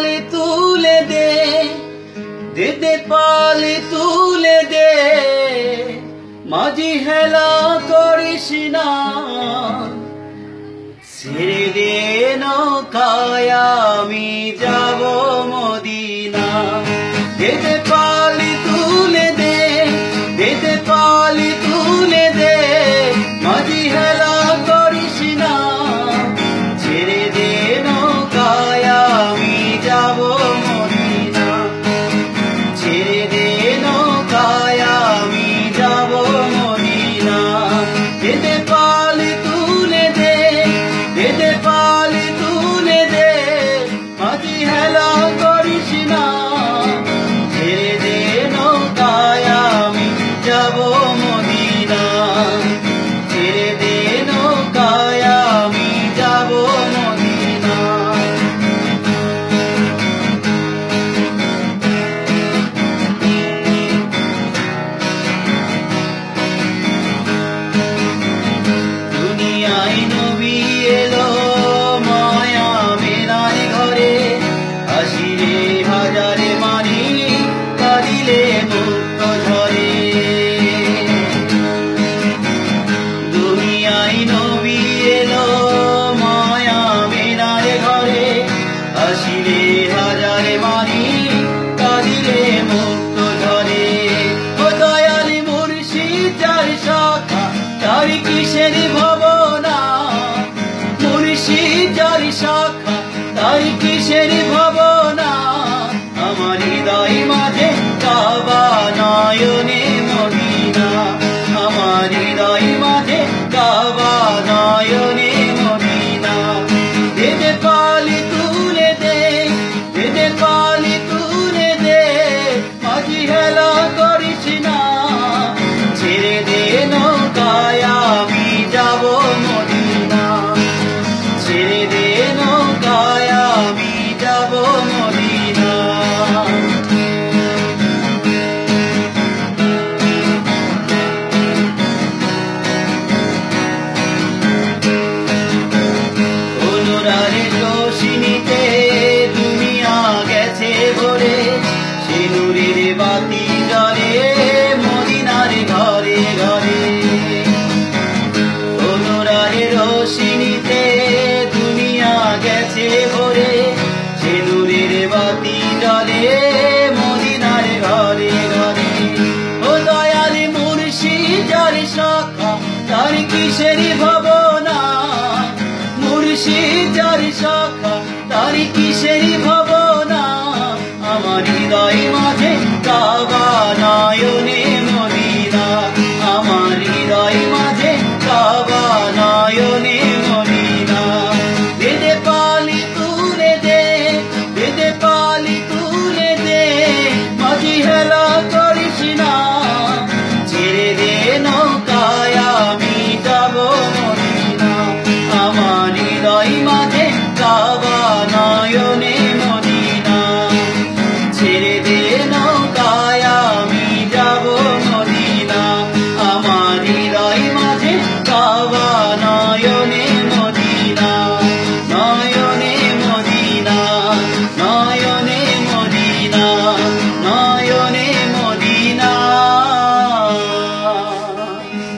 পালি তুলে দে, দে দে পালি তুলে দে, মাঝি হেলা করিস না, ছেড়ে দে নৌকায় আমি যাব মদিনা। দে দে পালি তুলে দে, দে দে পালি তুলে দে, মাঝি হেলা করিস না, ছেড়ে দে নৌকায় আমি যাব মদিনা, ছেড়ে দে নৌকায় আমি যাব মদিনা। দে দে পালি তুলে দে, দে দে পালি তুলে দে, মাঝি হেলা করিস না, ছেড়ে দে নৌকায় আমি যাব মদিনা, ছেড়ে দে নৌকায় আমি যাব মদিনা। দুনিয়ায় নবী এলো মায়া মেলার ঘরে, হাসিলে হাজারে মানি, কাঁদিলে মুক্ত ঝরে। দুনিয়ায় নবী এলো মায়া মেলার ঘরে, হাসিলে হাজারে মানি, কাঁদিলে মুক্ত ঝরে। ও দয়াল মুর্শিদ যার শাখা, তার কিসের ভাবনা, মুর্শিদ যার শাখা, তার কিসের ভাবনা, আমার হৃদয় মাঝে কাবা নয়নে মদিনা, আমার হৃদয় মাঝে কাবা নয়নে মদিনা। দে দে পালি তুলে দে, দে দে পালি তুলে দে, মাঝি হেলা করিস না, ছেড়ে দে নৌকায় আমি যাব মদিনা, ছেড়ে দে নৌকায় আমি যাব মদিনা। অনুরারে রোশনীতে দুনিয়া গেছে ভরে, সে নূরের বাতি জ্বলে মদিনার ঘরে ঘরে। অনুরারে রোশনীতে দুনিয়া গেছে ভরে, সে নূরের বাতি জ্বলে মদিনার ঘরে ঘরে। ও দয়াল মুর্শিদ যার শাখা, তার কিসের ভাবনা, মুর্শিদ যার শাখা, তার কিসের ভাবনা, আমার হৃদয় মাঝে কাবা